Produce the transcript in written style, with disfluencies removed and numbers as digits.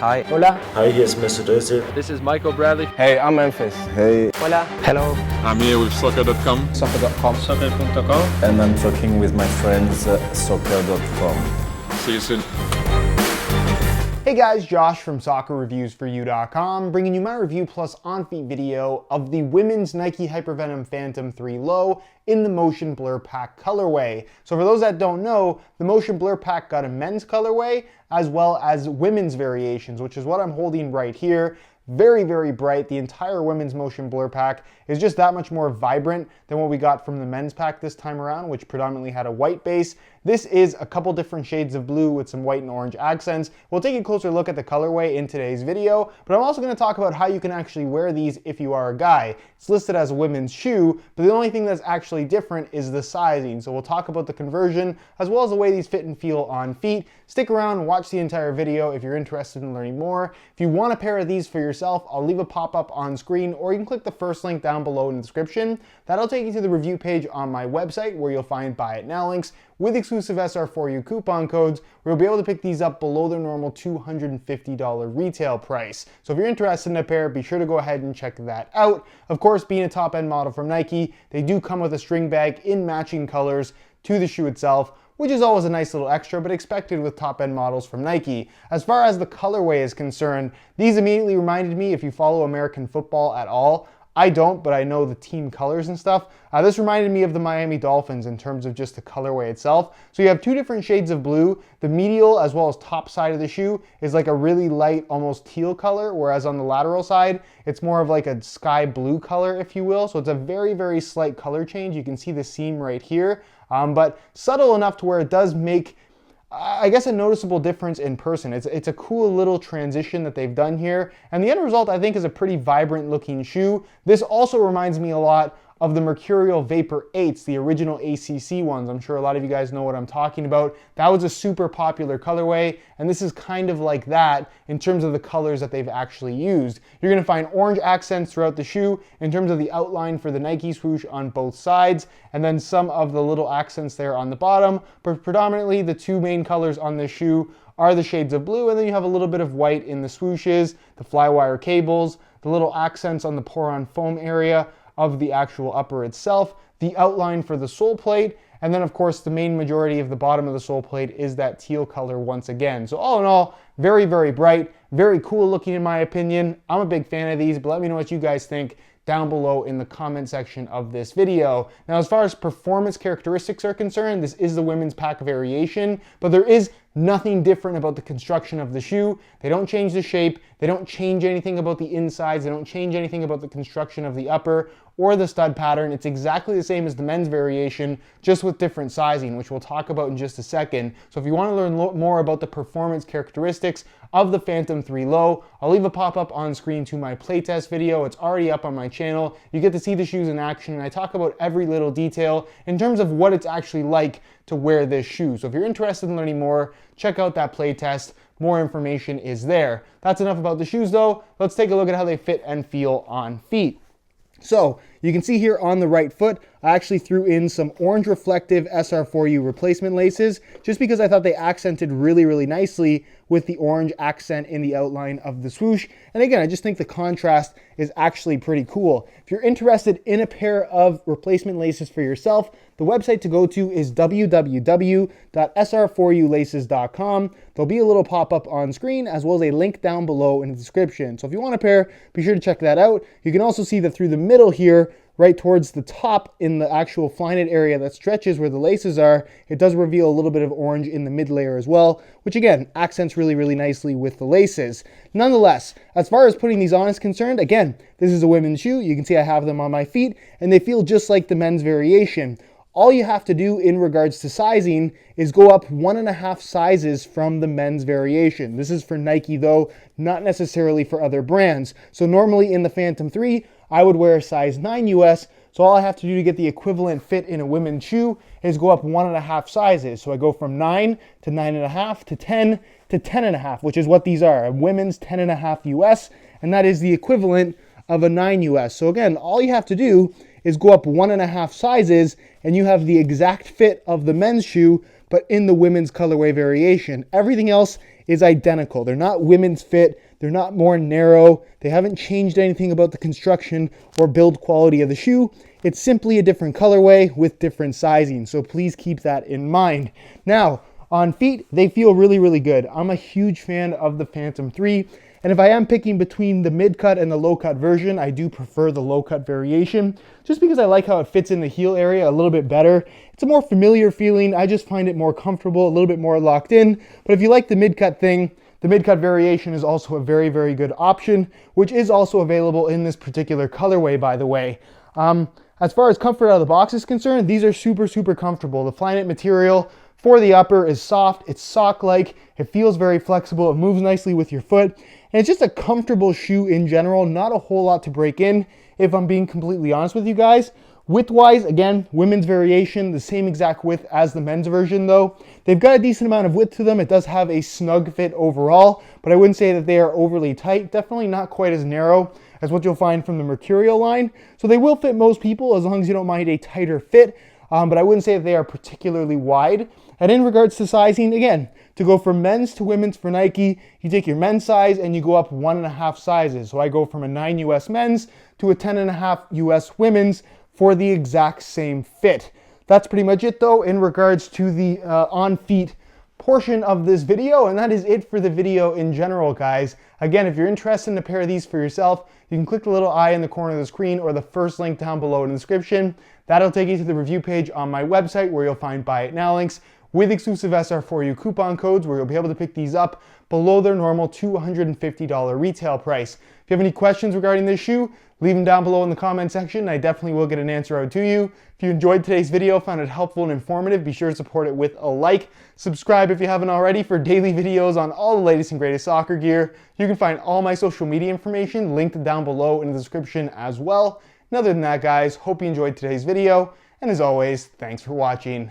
Hi. Hola. Hi, hier ist Mr. Döse. This is Michael Bradley. Hey, I'm Memphis. Hey. Hola. Hello. I'm here with soccer.com. Soccer.com. Soccer.com. And I'm talking with my friends soccer.com. See you soon. Hey guys, Josh from SoccerReviewsForYou.com, bringing you my review plus on-feet video of the women's Nike Hypervenom Phantom 3 Low in the Motion Blur Pack colorway. So for those that don't know, the Motion Blur Pack got a men's colorway as well as women's variations, which is what I'm holding right here. Very, very bright. The entire women's Motion Blur Pack is just that much more vibrant than what we got from the men's pack this time around, which predominantly had a white base. This is a couple different shades of blue with some white and orange accents. We'll take a closer look at the colorway in today's video, but I'm also going to talk about how you can actually wear these if you are a guy. It's listed as a women's shoe, but the only thing that's actually different is the sizing. So we'll talk about the conversion as well as the way these fit and feel on feet. Stick around and watch the entire video if you're interested in learning more. If you want a pair of these for yourself, I'll leave a pop-up on screen, or you can click the first link down below in the description. That'll take you to the review page on my website where you'll find buy it now links with exclusive SR4U coupon codes, where you'll be able to pick these up below their normal $250 retail price. So if you're interested in a pair, be sure to go ahead and check that out. Of course, being a top-end model from Nike, they do come with a string bag in matching colors to the shoe itself, which is always a nice little extra, but expected with top-end models from Nike. As far as the colorway is concerned, these immediately reminded me, if you follow American football at all, I don't, but I know the team colors and stuff. This reminded me of the Miami Dolphins in terms of just the colorway itself. So you have two different shades of blue. The medial as well as top side of the shoe is like a really light, almost teal color, whereas on the lateral side, it's more of like a sky blue color, if you will. So it's a very, very slight color change. You can see the seam right here, but subtle enough to where it does make, I guess, a noticeable difference in person. It's a cool little transition that they've done here. And the end result, I think, is a pretty vibrant looking shoe. This also reminds me a lot of the Mercurial Vapor 8s, the original ACC ones. I'm sure a lot of you guys know what I'm talking about. That was a super popular colorway, and this is kind of like that in terms of the colors that they've actually used. You're gonna find orange accents throughout the shoe in terms of the outline for the Nike swoosh on both sides, and then some of the little accents there on the bottom, but predominantly the two main colors on this shoe are the shades of blue, and then you have a little bit of white in the swooshes, the flywire cables, the little accents on the pour-on foam area of the actual upper itself, the outline for the sole plate, and then of course the main majority of the bottom of the sole plate is that teal color once again. So all in all, very, very bright, very cool looking in my opinion. I'm a big fan of these, but let me know what you guys think down below in the comment section of this video. Now, as far as performance characteristics are concerned, this is the women's pack variation, but there is nothing different about the construction of the shoe. They don't change the shape, they don't change anything about the insides, they don't change anything about the construction of the upper or the stud pattern. It's exactly the same as the men's variation, just with different sizing, which we'll talk about in just a second. So if you want to learn more about the performance characteristics of the Phantom 3 Low, I'll leave a pop-up on screen to my playtest video. It's already up on my channel. You get to see the shoes in action, and I talk about every little detail in terms of what it's actually like to wear this shoe. So if you're interested in learning more, check out that playtest. More information is there. That's enough about the shoes though. Let's take a look at how they fit and feel on feet. So you can see here on the right foot, I actually threw in some orange reflective SR4U replacement laces just because I thought they accented really, really nicely with the orange accent in the outline of the swoosh. And again, I just think the contrast is actually pretty cool. If you're interested in a pair of replacement laces for yourself, the website to go to is www.sr4ulaces.com. There'll be a little pop-up on screen as well as a link down below in the description. So if you want a pair, be sure to check that out. You can also see that through the middle here, right towards the top in the actual Flyknit area that stretches where the laces are, it does reveal a little bit of orange in the mid layer as well, which again, accents really, really nicely with the laces. Nonetheless, as far as putting these on is concerned, again, this is a women's shoe. You can see I have them on my feet and they feel just like the men's variation. All you have to do in regards to sizing is go up 1.5 sizes from the men's variation. This is for Nike though, not necessarily for other brands. So normally in the Phantom 3, I would wear a size 9 US. So all I have to do to get the equivalent fit in a women's shoe is go up 1.5 sizes. So I go from 9 to 9.5 to 10 to 10.5, which is what these are. A women's 10.5 US, and that is the equivalent of a 9 US. So again, all you have to do is go up 1.5 sizes and you have the exact fit of the men's shoe, but in the women's colorway variation. Everything else is identical. They're not women's fit. They're not more narrow. They haven't changed anything about the construction or build quality of the shoe. It's simply a different colorway with different sizing. So please keep that in mind. Now, on feet, they feel really, really good. I'm a huge fan of the Phantom 3. And if I am picking between the mid-cut and the low-cut version, I do prefer the low-cut variation, just because I like how it fits in the heel area a little bit better. It's a more familiar feeling. I just find it more comfortable, a little bit more locked in. But if you like the mid-cut thing, the mid-cut variation is also a very, very good option, which is also available in this particular colorway, by the way. As far as comfort out of the box is concerned, these are super, super comfortable. The Flyknit material for the upper is soft, it's sock-like, it feels very flexible, it moves nicely with your foot, and it's just a comfortable shoe in general, not a whole lot to break in, if I'm being completely honest with you guys. Width-wise, again, women's variation, the same exact width as the men's version though. They've got a decent amount of width to them. It does have a snug fit overall, but I wouldn't say that they are overly tight. Definitely not quite as narrow as what you'll find from the Mercurial line. So they will fit most people as long as you don't mind a tighter fit, but I wouldn't say that they are particularly wide. And in regards to sizing, again, to go from men's to women's for Nike, you take your men's size and you go up 1.5 sizes. So I go from a 9 US men's to a 10.5 US women's for the exact same fit. That's pretty much it though in regards to the on feet portion of this video, and that is it for the video in general, guys. Again, if you're interested in a pair of these for yourself, you can click the little eye in the corner of the screen or the first link down below in the description. That'll take you to the review page on my website where you'll find buy it now links with exclusive SR4U coupon codes where you'll be able to pick these up below their normal $250 retail price. If you have any questions regarding this shoe, leave them down below in the comment section. I definitely will get an answer out to you. If you enjoyed today's video, found it helpful and informative, be sure to support it with a like. Subscribe if you haven't already for daily videos on all the latest and greatest soccer gear. You can find all my social media information linked down below in the description as well. And other than that, guys, hope you enjoyed today's video. And as always, thanks for watching.